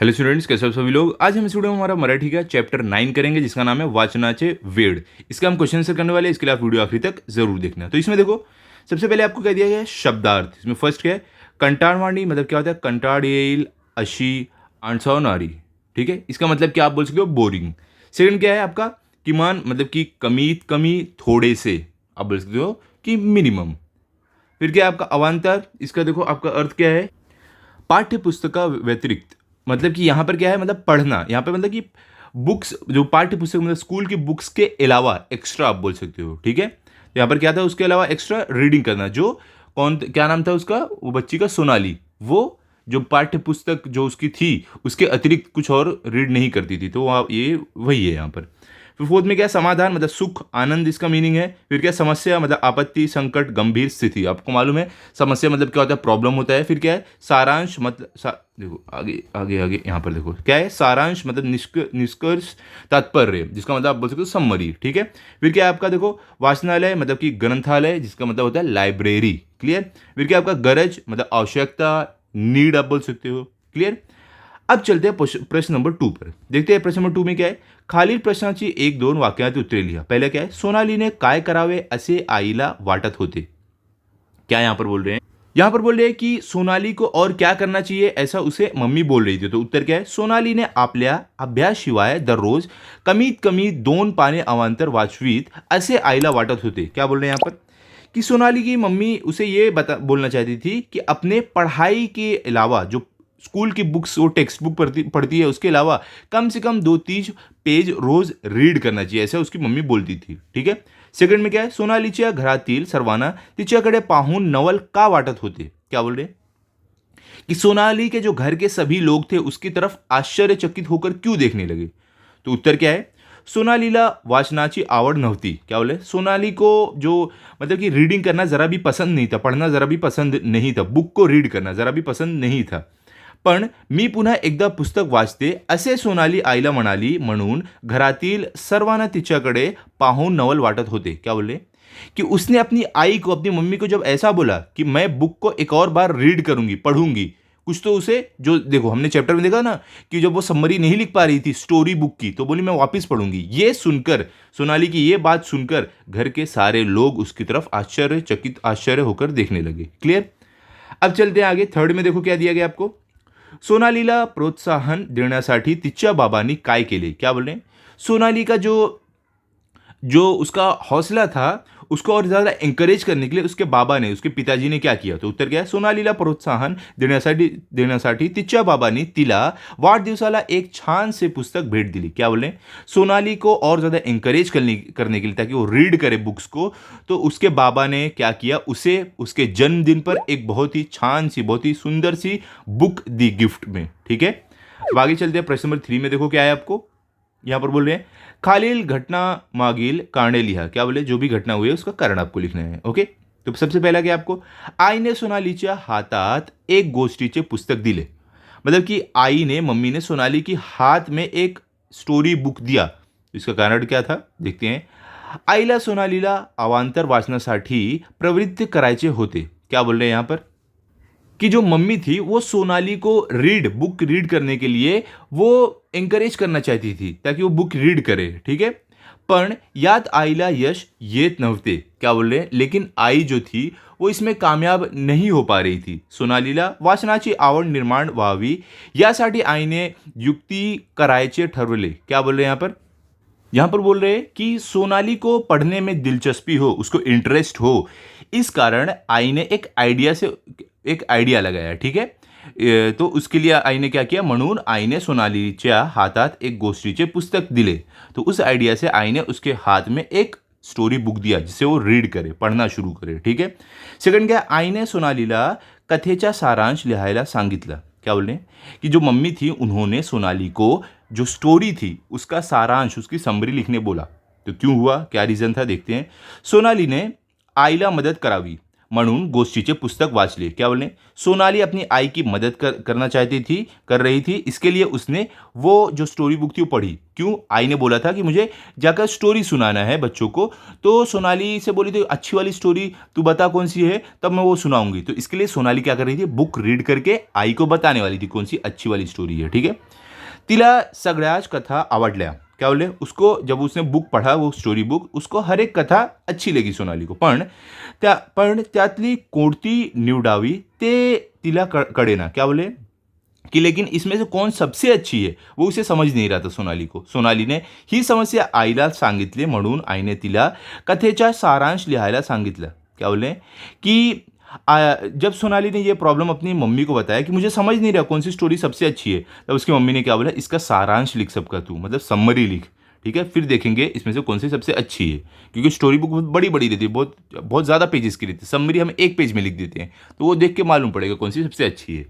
Hello students, कैसे हो सभी लोग। आज हम इस वीडियो में हमारा मराठी का चैप्टर 9 करेंगे जिसका नाम है वाचनाचे वेड। इसका हम क्वेश्चन आंसर करने वाले हैं, इसके लिए आप वीडियो आखिरी तक जरूर देखना। तो इसमें देखो, सबसे पहले आपको कह दिया गया है शब्दार्थ। इसमें फर्स्ट क्या है, कंटाळवाणी मतलब क्या होता है, कंटाळ येईल अशी आणसावणारी। ठीक है, इसका मतलब क्या आप बोल सकते हो, बोरिंग। सेकंड क्या है आपका, किमान मतलब कि कमीत कमी, थोड़े से आप बोल सकते हो कि मिनिमम। फिर क्या है आपका अवांतर, इसका देखो आपका अर्थ क्या है, पाठ्य पुस्तका व्यतिरिक्त। मतलब कि यहाँ पर क्या है, मतलब पढ़ना। यहाँ पे मतलब कि बुक्स, जो पाठ्य पुस्तक मतलब स्कूल की बुक्स के अलावा एक्स्ट्रा आप बोल सकते हो। ठीक है, तो यहाँ पर क्या था, उसके अलावा एक्स्ट्रा रीडिंग करना। जो कौन, क्या नाम था उसका, वो बच्ची का, सोनाली। वो जो पाठ्य पुस्तक जो उसकी थी उसके अतिरिक्त कुछ और रीड नहीं करती थी। तो ये वही है यहाँ पर। फिर फोर्थ में क्या है, समाधान मतलब सुख आनंद, इसका मीनिंग है। फिर क्या है, समस्या मतलब आपत्ति संकट गंभीर स्थिति। आपको मालूम है समस्या मतलब क्या होता है, प्रॉब्लम होता है। फिर क्या है, सारांश मतलब देखो आगे आगे आगे यहाँ पर देखो क्या है, सारांश मतलब निष्कर्ष तात्पर्य, जिसका मतलब आप बोल सकते हो समरी। ठीक है, फिर क्या है आपका देखो, वाचनालय मतलब कि ग्रंथालय, जिसका मतलब होता है लाइब्रेरी। क्लियर। फिर क्या आपका गरज मतलब आवश्यकता, नीड आप बोल सकते हो। क्लियर। अब चलते हैं प्रश्न नंबर 2 पर। देखते हैं प्रश्न नंबर 2 में क्या है, खालील प्रश्नाची 1-2 वाक्यात उत्तरे लिहा। पहले क्या है, सोनालीने काय करावे असे आईला वाटत होते। क्या यहाँ पर बोल रहे हैं, यहाँ पर बोल रहे हैं कि सोनाली को और क्या करना चाहिए ऐसा उसे मम्मी बोल रही थी। तो उत्तर क्या है, सोनालीने आपल्या अभ्यासशिवाय दररोज कमीत कमी 2 पाने अवांतर वाचवीत असे आईला वाटत होते। क्या बोल रहे हैं यहाँ पर, कि सोनाली की मम्मी उसे ये बोलना चाहती थी कि अपने पढ़ाई के अलावा, जो स्कूल की बुक्स वो टेक्स्ट बुक पढ़ती है, उसके अलावा कम से कम 2-3 पेज रोज रीड करना चाहिए, ऐसा उसकी मम्मी बोलती थी। ठीक है। सेकंड में क्या है, सोनालीच्या घरातील सर्वांना तिच्याकडे पाहून नवल का वाटत होते। क्या बोल रहे हैं, कि सोनाली के जो घर के सभी लोग थे उसकी तरफ आश्चर्यचकित होकर क्यों देखने लगे। तो उत्तर क्या है, सोनालीला वाचनाची आवड नव्हती। क्या बोले, सोनाली को जो मतलब कि रीडिंग करना जरा भी पसंद नहीं था, पढ़ना जरा भी पसंद नहीं था, बुक को रीड करना जरा भी पसंद नहीं था। पण मी पुन्हा एकदा पुस्तक वाचते असे सोनाली आईला म्हणाली, म्हणून घरातील सर्वांना तिच्याकडे पाहून नवल वाटत होते। क्या बोले, कि उसने अपनी आई को, अपनी मम्मी को जब ऐसा बोला कि मैं बुक को एक और बार रीड करूंगी, पढ़ूंगी, कुछ तो उसे, जो देखो हमने चैप्टर में देखा ना कि जब वो समरी नहीं लिख पा रही थी स्टोरी बुक की, तो बोली मैं वापस पढ़ूंगी। ये सुनकर, सोनाली की ये बात सुनकर घर के सारे लोग उसकी तरफ आश्चर्य होकर देखने लगे। क्लियर। अब चलते हैं आगे। थर्ड में देखो क्या दिया गया आपको, सोनालीला प्रोत्साहन देण्यासाठी तिच्या बाबांनी काय केले। क्या बोल रहे हैं, सोनाली का जो जो उसका हौसला था उसको और ज़्यादा एंकरेज करने के लिए उसके बाबा ने, उसके पिताजी ने क्या किया। तो उत्तर क्या है, सोनालीला प्रोत्साहन देण्यासाठी तिच्या बाबांनी तिला वाढदिवसाला एक छान से पुस्तक भेट दिली। क्या बोले, सोनाली को और ज़्यादा एंकरेज करने के लिए, ताकि वो रीड करे बुक्स को, तो उसके बाबा ने क्या किया, उसे उसके जन्मदिन पर एक बहुत ही छान सी, बहुत ही सुंदर सी बुक दी गिफ्ट में। ठीक है। अब आगे चलते हैं प्रश्न नंबर 3 में। देखो क्या है आपको, यहाँ पर बोल रहे हैं खालील घटना मागील कारणे लिहा। क्या बोले, जो भी घटना हुई है उसका कारण आपको लिखना है। ओके। तो सबसे पहला क्या आपको, आईने सोनालीच्या हातात एक गोष्टीचे पुस्तक दिले। मतलब कि आई ने, मम्मी ने सोनाली की हाथ में एक स्टोरी बुक दिया। इसका कारण क्या था, देखते हैं। आईला सोनालीला अवांतर वाचनासाठी प्रवृत्त करायचे होते। क्या बोल रहे हैं यहाँ पर, कि जो मम्मी थी वो सोनाली को बुक रीड करने के लिए वो एंकरेज करना चाहती थी, ताकि वो बुक रीड करे। ठीक है। पण यात आईला यश येत नव्हते। क्या बोल रहे हैं, लेकिन आई जो थी वो इसमें कामयाब नहीं हो पा रही थी। सोनालीला वाचनाची आवड निर्माण व्हावी यासाठी आईने युक्ती करायचे ठरवले। क्या बोल रहे हैं यहाँ पर बोल रहे हैं कि सोनाली को पढ़ने में दिलचस्पी हो, उसको इंटरेस्ट हो, इस कारण आई ने एक आइडिया लगाया। ठीक है। तो उसके लिए आई ने क्या किया, म्हणून आईने सोनालीच्या हातात एक गोष्टीचे पुस्तक दिले। तो उस आइडिया से आई ने उसके हाथ में एक स्टोरी बुक दिया जिससे वो रीड करे, पढ़ना शुरू करे। ठीक है। सेकंड क्या, आईने सोनालीला कथेचा सारांश लिहायला सांगितलं। क्या बोल रहे हैं, कि जो मम्मी थी उन्होंने सोनाली को जो स्टोरी थी उसका सारांश, उसकी समरी लिखने बोला। तो क्यों हुआ, क्या रीजन था, देखते हैं। सोनाली ने आईला मदत करावी, म्हणून गोष्टीचे पुस्तक वाचले। क्या बोले, सोनाली अपनी आई की मदद करना चाहती थी, कर रही थी, इसके लिए उसने वो जो स्टोरी बुक थी वो पढ़ी। क्यों? आई ने बोला था कि मुझे जाकर स्टोरी सुनाना है बच्चों को, तो सोनाली से बोली थी अच्छी वाली स्टोरी तू बता कौन सी है, तब मैं वो सुनाऊंगी। तो इसके लिए सोनाली क्या कर रही थी, बुक रीड करके आई को बताने वाली थी कौन सी अच्छी वाली स्टोरी है। ठीक है। तिला सगळ्याच कथा आवडल्या। क्या बोले, उसको जब उसने बुक पढ़ा, वो स्टोरी बुक, उसको हर एक कथा अच्छी लगी सोनाली को, पण त्यातली कोणती निवडावी ते तिला कळेना। क्या बोले कि लेकिन इसमें से कौन सबसे अच्छी है वो उसे समझ नहीं रहा था सोनाली को। सोनालीने ही समस्या आईला सांगितली, म्हणून आईने तिला कथेचा सारांश लिहायला सांगितलं। क्या बोले कि जब सोनाली ने ये प्रॉब्लम अपनी मम्मी को बताया कि मुझे समझ नहीं रहा कौन सी स्टोरी सबसे अच्छी है, तब उसकी मम्मी ने क्या बोला, इसका सारांश लिख सबका तू, मतलब समरी लिख। ठीक है, फिर देखेंगे इसमें से कौन सी सबसे अच्छी है, क्योंकि स्टोरी बुक बहुत बड़ी बड़ी रहती है, बहुत बहुत ज़्यादा पेजेस की रहती है। समरी हम एक पेज में लिख देते हैं, तो वो देख के मालूम पड़ेगा कौन सी सबसे अच्छी है।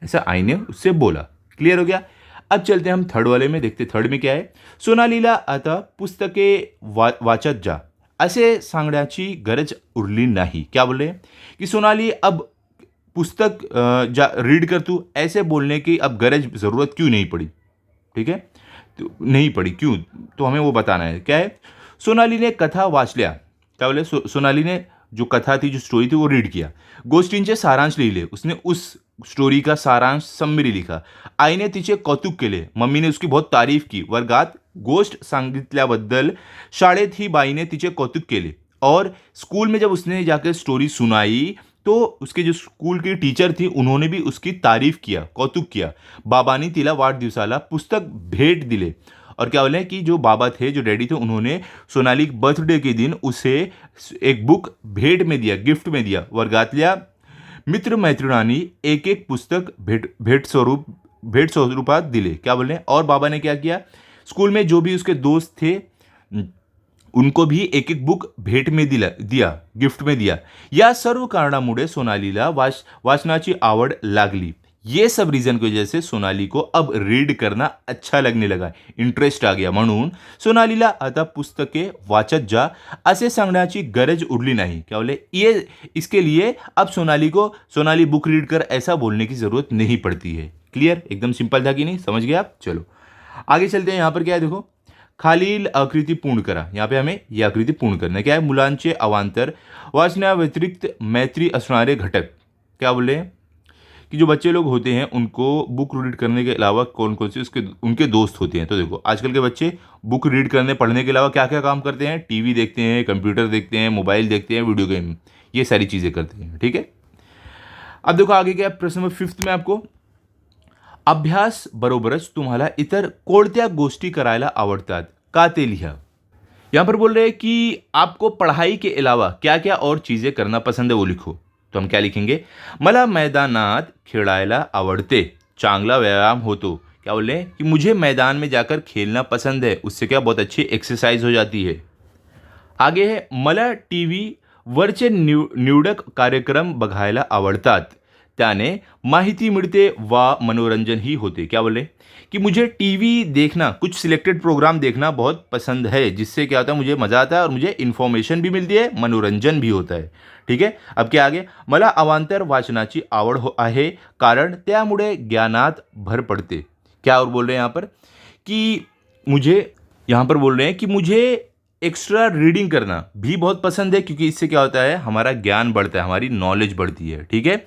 ऐसा आई ने उससे बोला। क्लियर हो गया। अब चलते हैं हम थर्ड वाले में, देखते थर्ड में क्या है। सोनालीला आता पुस्तके वाचत जा असे सांगण्याची गरज उरली नहीं। क्या बोले कि सोनाली अब पुस्तक जा रीड कर तू, ऐसे बोलने की अब गरज ज़रूरत क्यों नहीं पड़ी। ठीक है, तो नहीं पड़ी क्यों, तो हमें वो बताना है। क्या है, सोनाली ने कथा वाचल्या। क्या बोले, सोनाली ने जो कथा थी, जो स्टोरी थी, वो रीड किया। गोष्टींचे सारांश लिहिले, उसने उस स्टोरी का सारांश समरी लिखा। आईने तिचे कौतुक केले, मम्मी ने उसकी बहुत तारीफ की। वर्गात गोष्ट सांगितल्याबद्दल शाळेत ही बाईने तिचे कौतुक केले, और स्कूल में जब उसने जाकर स्टोरी सुनाई तो उसके जो स्कूल की टीचर थी उन्होंने भी उसकी तारीफ किया, कौतुक किया। बाबांनी तिला वाढदिवसाला पुस्तक भेट दिले। और क्या बोले कि जो बाबा थे, जो डैडी थे, उन्होंने सोनाली बर्थडे के दिन उसे एक बुक भेंट में दिया, गिफ्ट में दिया। वर्गातल्या मित्र मैत्रिणांनी एक एक पुस्तक भेट स्वरूपात दिले। क्या बोले, और बाबा ने क्या किया, स्कूल में जो भी उसके दोस्त थे उनको भी एक एक बुक भेट में दिया, गिफ्ट में दिया। या सर्व कारणामुळे सोनालीला वाचनाची आवड लागली। ये सब रीजन की वजह से सोनाली को अब रीड करना अच्छा लगने लगा, इंटरेस्ट आ गया, म्हणून सोनालीला आता पुस्तके वाचत जा असे सांगण्याची गरज उरली नहीं। क्या बोले, ये इसके लिए अब सोनाली बुक रीड कर ऐसा बोलने की जरूरत नहीं पड़ती है। क्लियर, एकदम सिंपल था कि नहीं, समझ गए आप। चलो आगे चलते हैं। यहाँ पर क्या है, देखो, खालील आकृती पूर्ण करा। यहाँ पे हमें यह आकृती पूर्ण करना है। क्या है, मुलांचे अवांतर वाचना व्यतिरिक्त मैत्री असणारे घटक। क्या बोले कि जो बच्चे लोग होते हैं उनको बुक रीड करने के अलावा कौन कौन से उनके दोस्त होते हैं। तो देखो, आजकल के बच्चे बुक रीड करने पढ़ने के अलावा क्या क्या काम करते हैं, टीवी देखते हैं, कंप्यूटर देखते हैं, मोबाइल देखते हैं, वीडियो गेम, ये सारी चीज़ें करते हैं। ठीक है, अब देखो आगे क्या, प्रश्न नंबर 5 में आपको अभ्यास बरोबरच तुम्हाला इतर कोणत्या गोष्टी करायला आवडतात का ते लिहा। यहाँ पर बोल रहे हैं कि आपको पढ़ाई के अलावा क्या क्या और चीज़ें करना पसंद है वो लिखो। तो हम क्या लिखेंगे, मला मैदानात खेळायला आवडते, चांगला व्यायाम होतो। क्या बोल रहे हैं कि मुझे मैदान में जाकर खेलना पसंद है, उससे क्या बहुत अच्छी एक्सरसाइज हो जाती है। आगे है, मला टीव्ही वरचे निवडक कार्यक्रम बघायला आवडतात, त्याने माहिती मिळते व मनोरंजन ही होते। क्या बोले कि मुझे टीवी देखना, कुछ सिलेक्टेड प्रोग्राम देखना बहुत पसंद है, जिससे क्या होता है, मुझे मज़ा आता है और मुझे इन्फॉर्मेशन भी मिलती है, मनोरंजन भी होता है। ठीक है, अब क्या आगे, मला अवांतर वाचनाची आवड आहे, कारण त्यामुळे ज्ञानात भर पड़ते। क्या और बोल रहे हैं यहाँ पर कि मुझे एक्स्ट्रा रीडिंग करना भी बहुत पसंद है, क्योंकि इससे क्या होता है, हमारा ज्ञान बढ़ता है, हमारी नॉलेज बढ़ती है। ठीक है,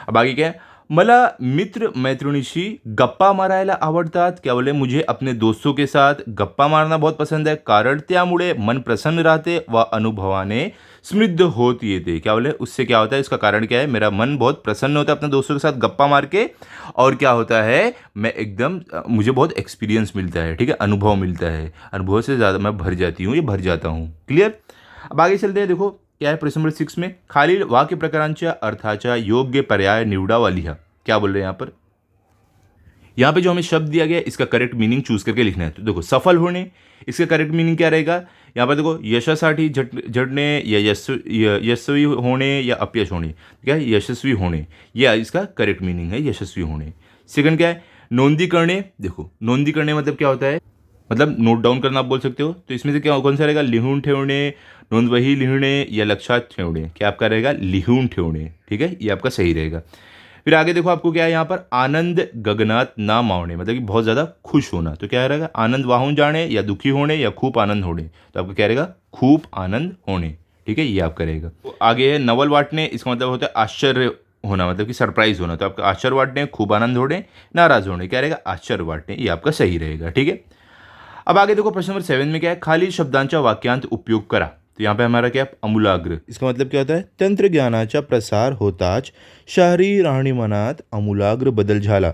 अब आगे क्या है, मला मित्र मैत्रिणीशी गप्पा मारायला आवडतात। क्या बोले, मुझे अपने दोस्तों के साथ गप्पा मारना बहुत पसंद है, कारण त्यामुळे मन प्रसन्न रहते व अनुभवाने समृद्ध होती येते। क्या बोले, उससे क्या होता है, इसका कारण क्या है, मेरा मन बहुत प्रसन्न होता है अपने दोस्तों के साथ गप्पा मार के, और क्या होता है, मैं एकदम मुझे बहुत एक्सपीरियंस मिलता है। ठीक है, अनुभव मिलता है, अनुभव से ज़्यादा मैं भर जाता हूँ। क्लियर, अब आगे चलते हैं। देखो क्या है, प्रश्न नंबर 6 में खालील वाक्य प्रकारांच्या अर्थाचा योग्य पर्याय निवडावा लिहा। क्या बोल रहे हैं यहाँ पे जो हमें शब्द दिया गया इसका करेक्ट मीनिंग चूज करके लिखना है। तो देखो, सफल होणे, इसका करेक्ट मीनिंग क्या रहेगा, यहाँ पर देखो, यशासाठी झटणे या यशस्वी होणे या अपयश होणे। क्या है, यशस्वी होणे, यह इसका करेक्ट मीनिंग है, यशस्वी होणे। सेकंड क्या है, नोंदी करणे। देखो, नोंदी करणे मतलब क्या होता है, मतलब नोट डाउन करना आप बोल सकते हो। तो इसमें से क्या कौन सा रहेगा, लिहून ठेवणे, नोंदवही लिहिणे या लक्षात ठेवणे, क्या आपका रहेगा लिहून ठेवणे, ठीक है, ये आपका सही रहेगा। फिर आगे देखो आपको क्या है यहाँ पर, आनंद गगनात ना मावणे, मतलब कि बहुत ज़्यादा खुश होना, तो क्या रहेगा आनंद वाहून जाने या दुखी होने या खूब आनंद होने, तो आपका क्या रहेगा खूब आनंद होने, ठीक है, ये आपका रहेगा। तो आगे है नवल वाटणे, इसका मतलब होता है आश्चर्य होना, मतलब कि सरप्राइज होना, तो आपका आश्चर्य वाटणे, खूब आनंद होने, नाराज होने, क्या रहेगा आश्चर्य वाटणे, ये आपका सही रहेगा, ठीक है। अब आगे देखो प्रश्न नंबर 7 में क्या है, खालील शब्दांचा वाक्यांत उपयोग करा, तो यहाँ पे हमारा क्या है अमूलाग्र, इसका मतलब क्या होता है तंत्रज्ञानाचा प्रसार होताच शहरी राहणीमानात अमूलाग्र बदल झाला।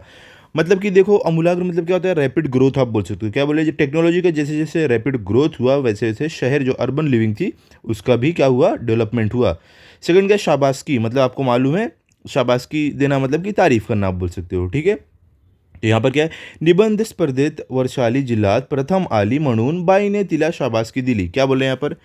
मतलब कि देखो अमूलाग्र मतलब क्या होता है रैपिड ग्रोथ, आप बोल सकते हो, क्या बोले टेक्नोलॉजी का जैसे जैसे रैपिड ग्रोथ हुआ वैसे वैसे शहर जो अर्बन लिविंग थी उसका भी क्या हुआ डेवलपमेंट हुआ। सेकंड क्या शाबाशकी, मतलब आपको मालूम है शाबाशकी देना मतलब कि तारीफ करना आप बोल सकते हो, ठीक है। तो यहाँ पर क्या है निबंध स्पर्धेत वर्षाली जिल्ह्यात प्रथम आली म्हणून बाईने तिला शाबासकी दिली, क्या बोल रहे हैं यहाँ पर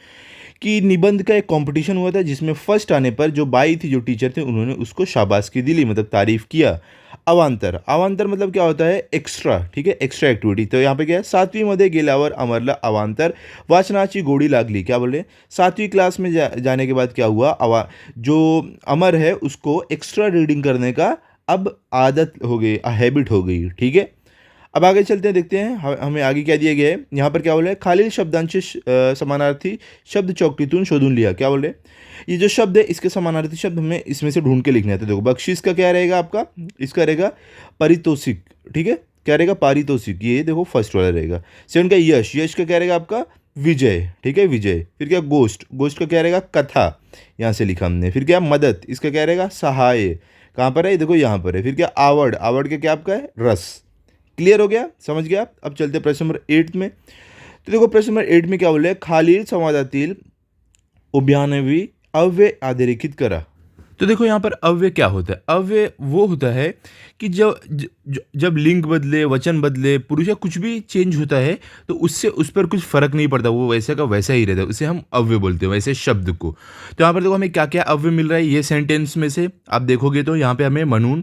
कि निबंध का एक कंपटीशन हुआ था जिसमें फर्स्ट आने पर जो बाई थी जो टीचर थे उन्होंने उसको शाबाशकी दिली मतलब तारीफ किया। अवांतर, अवांतर मतलब क्या होता है एक्स्ट्रा, ठीक है एक्स्ट्रा एक्टिविटी, तो यहाँ पे क्या है 7वी मध्ये गेल्यावर अमरला अवांतर वाचनाची गोडी लागली, क्या बोले 7वीं क्लास में जाने के बाद क्या हुआ जो अमर है उसको एक्स्ट्रा रीडिंग करने का अब आदत हो गई, हैबिट हो गई, ठीक है। अब आगे चलते हैं देखते हैं हमें आगे क्या दिया गया है। यहाँ पर क्या बोल रहे हैं खालील शब्दांचे समानार्थी शब्द चौकटीतून शोधून लिया, क्या बोल रहे हैं ये जो शब्द है इसके समानार्थी शब्द हमें इसमें से ढूंढ के लिखने हैं। तो देखो बख्शीश का क्या रहेगा आपका, इसका रहेगा पारितोषिक, ठीक है, क्या रहेगा पारितोषिक, ये देखो फर्स्ट वाला रहेगा। सेकंड का यश, यश का क्या रहेगा आपका विजय, ठीक है विजय। फिर क्या गोष्ठ, गोष्ठ का क्या रहेगा कथा, यहाँ से लिखा हमने। फिर क्या मदद, इसका क्या रहेगा सहाय, कहाँ पर है देखो यहाँ पर है। फिर क्या आवड़, आवड़ का क्या आपका है रस। क्लियर हो गया, समझ गया। अब चलते प्रश्न नंबर 8 में। तो देखो प्रश्न नंबर 8 में क्या बोले खालील संवादातील उभयान्वी अव्यय अधोरेखित करा। तो देखो यहाँ पर अव्यय क्या होता है, अव्यय वो होता है कि जब लिंग बदले वचन बदले पुरुष या कुछ भी चेंज होता है तो उससे उस पर कुछ फर्क नहीं पड़ता, वो वैसे का वैसा ही रहता है, उसे हम अव्यय बोलते हैं वैसे शब्द को। तो यहाँ पर देखो हमें क्या क्या अव्यय मिल रहा है ये सेंटेंस में से आप देखोगे तो यहाँ पे हमें म्हणून,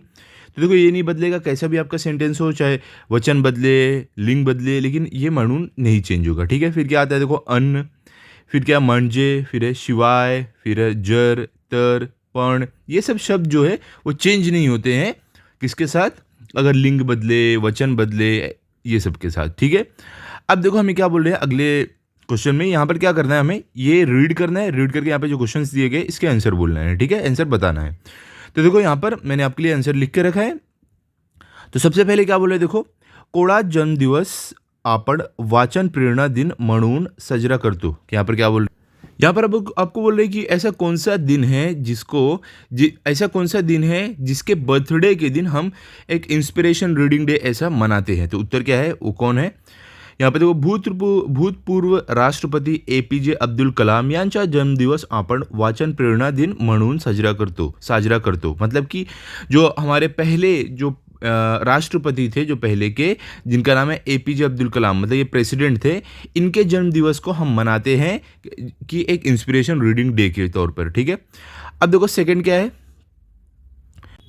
तो देखो ये नहीं बदलेगा कैसा भी आपका सेंटेंस हो, चाहे वचन बदले लिंग बदले, लेकिन ये म्हणून नहीं चेंज होगा, ठीक है। फिर क्या आता है देखो अन्न, फिर क्या म्हणजे, फिर है शिवाय, फिर है जर तर पण, ये सब शब्द जो है वो चेंज नहीं होते हैं किसके साथ, अगर लिंग बदले वचन बदले ये सब के साथ, ठीक है। अब देखो हमें क्या बोल रहे हैं अगले क्वेश्चन में, यहाँ पर क्या करना है हमें ये रीड करना है, रीड करके यहाँ पे जो क्वेश्चंस दिए गए इसके आंसर बोलना है, ठीक है, आंसर बताना है। तो देखो यहाँ पर मैंने आपके लिए आंसर लिख के रखा है। तो सबसे पहले क्या बोल रहे हैं देखो कोड़ा जन्मदिवस आपण वाचन प्रेरणा दिन म्हणून साजरा करतो, यहाँ पर क्या बोल रहे, यहाँ पर अब आपको बोल रहे हैं कि ऐसा कौन सा दिन है ऐसा कौन सा दिन है जिसके बर्थडे के दिन हम एक इंस्पिरेशन रीडिंग डे ऐसा मनाते हैं। तो उत्तर क्या है वो कौन है, यहाँ पे देखो भूतपूर्व राष्ट्रपति APJ अब्दुल कलाम यांचा जन्मदिवस आपण वाचन प्रेरणा दिन म्हणून साजरा करतो, मतलब कि जो हमारे पहले जो राष्ट्रपति थे जो पहले के जिनका नाम है APJ अब्दुल कलाम, मतलब ये प्रेसिडेंट थे, इनके जन्म दिवस को हम मनाते हैं कि एक इंस्पिरेशन रीडिंग डे के तौर पर, ठीक है। अब देखो सेकंड क्या है,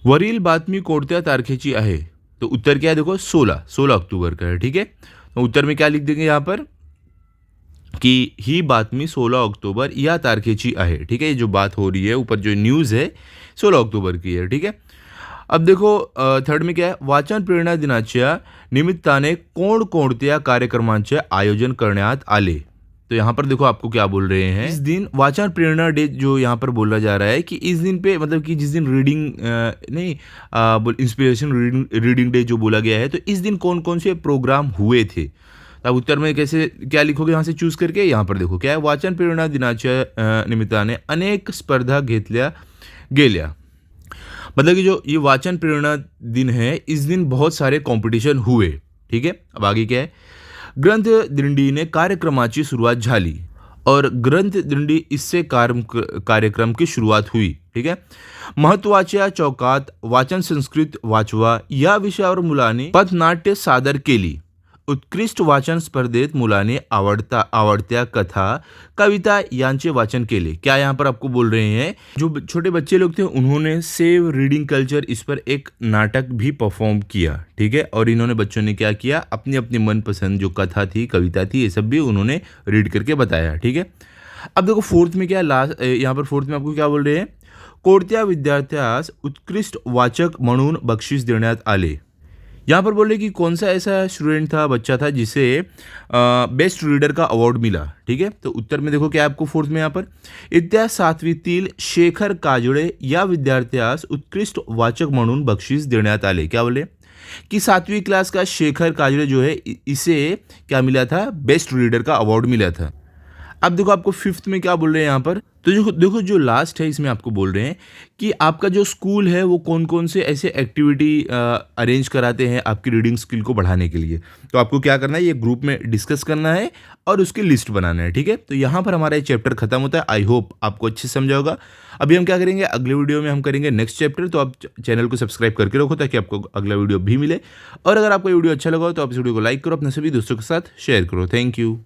वरील बातमी कोणत्या तारखेची आहे, तो उत्तर क्या है देखो 16 अक्टूबर का है, ठीक है। तो उत्तर में क्या लिख देंगे यहाँ पर कि ही बातमी 16 अक्टूबर या तारखेची आहे, ठीक है, ये जो बात हो रही है ऊपर जो न्यूज़ है 16 अक्टूबर की है, ठीक है। अब देखो थर्ड में क्या है, वाचन प्रेरणा दिनाच्या निमित्ताने कोणकोणत्या कार्यक्रमांचे आयोजन करण्यात आले। तो यहाँ पर देखो आपको क्या बोल रहे हैं, इस दिन वाचन प्रेरणा डे जो यहाँ पर बोला जा रहा है कि इस दिन पे मतलब कि जिस दिन इंस्पिरेशन रीडिंग डे जो बोला गया है, तो इस दिन कौन कौन से प्रोग्राम हुए थे। अब उत्तर में कैसे क्या लिखोगे यहाँ से चूज करके, यहाँ पर देखो क्या है, वाचन प्रेरणा दिनाच्या निमित्ताने अनेक स्पर्धा घेतल्या गेल्या, मतलब कि जो ये वाचन प्रेरणा दिन है इस दिन बहुत सारे कंपटीशन हुए, ठीक है। अब आगे क्या है, ग्रंथ दिंडीने कार्यक्रमाची सुरुवात झाली, और ग्रंथ दिंडी इससे कार्यक्रम की शुरुआत हुई, ठीक है। महत्त्वाच्या चौकात वाचन संस्कृत वाचवा या विषयावर मुलांनी पथनाट्य सादर केली, उत्कृष्ट वाचन स्पर्धेत मुलाने आवडत्या कथा कविता यांचे वाचन केले। क्या यहाँ पर आपको बोल रहे हैं जो छोटे बच्चे लोग थे उन्होंने सेव रीडिंग कल्चर इस पर एक नाटक भी परफॉर्म किया, ठीक है, और इन्होंने बच्चों ने क्या किया अपनी अपनी मनपसंद जो कथा थी कविता थी ये सब भी उन्होंने रीड करके बताया, ठीक है। अब देखो फोर्थ में क्या है, लास्ट यहाँ पर फोर्थ में आपको क्या बोल रहे हैं, कोणत्या विद्यार्थ्यास उत्कृष्ट वाचक म्हणून बक्षीस देण्यात आले। यहाँ पर बोल रहे कि कौन सा ऐसा स्टूडेंट था, बच्चा था जिसे बेस्ट रीडर का अवॉर्ड मिला। ठीक है, तो उत्तर में देखो क्या है आपको फोर्थ में यहाँ पर, इयत्ता सातवीतील शेखर काजळे या विद्यार्थ्यास उत्कृष्ट वाचक म्हणून बक्षीस देण्यात आले। क्या बोले कि 7वीं क्लास का शेखर काजळे जो है इसे क्या मिला था, बेस्ट रीडर का अवार्ड मिला था। अब देखो आपको फिफ्थ में क्या बोल रहे हैं यहाँ पर, तो देखो जो लास्ट है इसमें आपको बोल रहे हैं कि आपका जो स्कूल है वो कौन कौन से ऐसे एक्टिविटी अरेंज कराते हैं आपकी रीडिंग स्किल को बढ़ाने के लिए। तो आपको क्या करना है, ये ग्रुप में डिस्कस करना है और उसकी लिस्ट बनाना है। ठीक है, तो यहाँ पर हमारा ये चैप्टर खत्म होता है। आई होप आपको अच्छे से समझा होगा। अभी हम क्या करेंगे, अगले वीडियो में हम करेंगे नेक्स्ट चैप्टर। तो आप चैनल को सब्सक्राइब करके रखो ताकि आपको अगला वीडियो भी मिले। और अगर आपको ये वीडियो अच्छा लगा हो तो आप इस वीडियो को लाइक करो, अपने सभी दोस्तों के साथ शेयर करो। Thank you.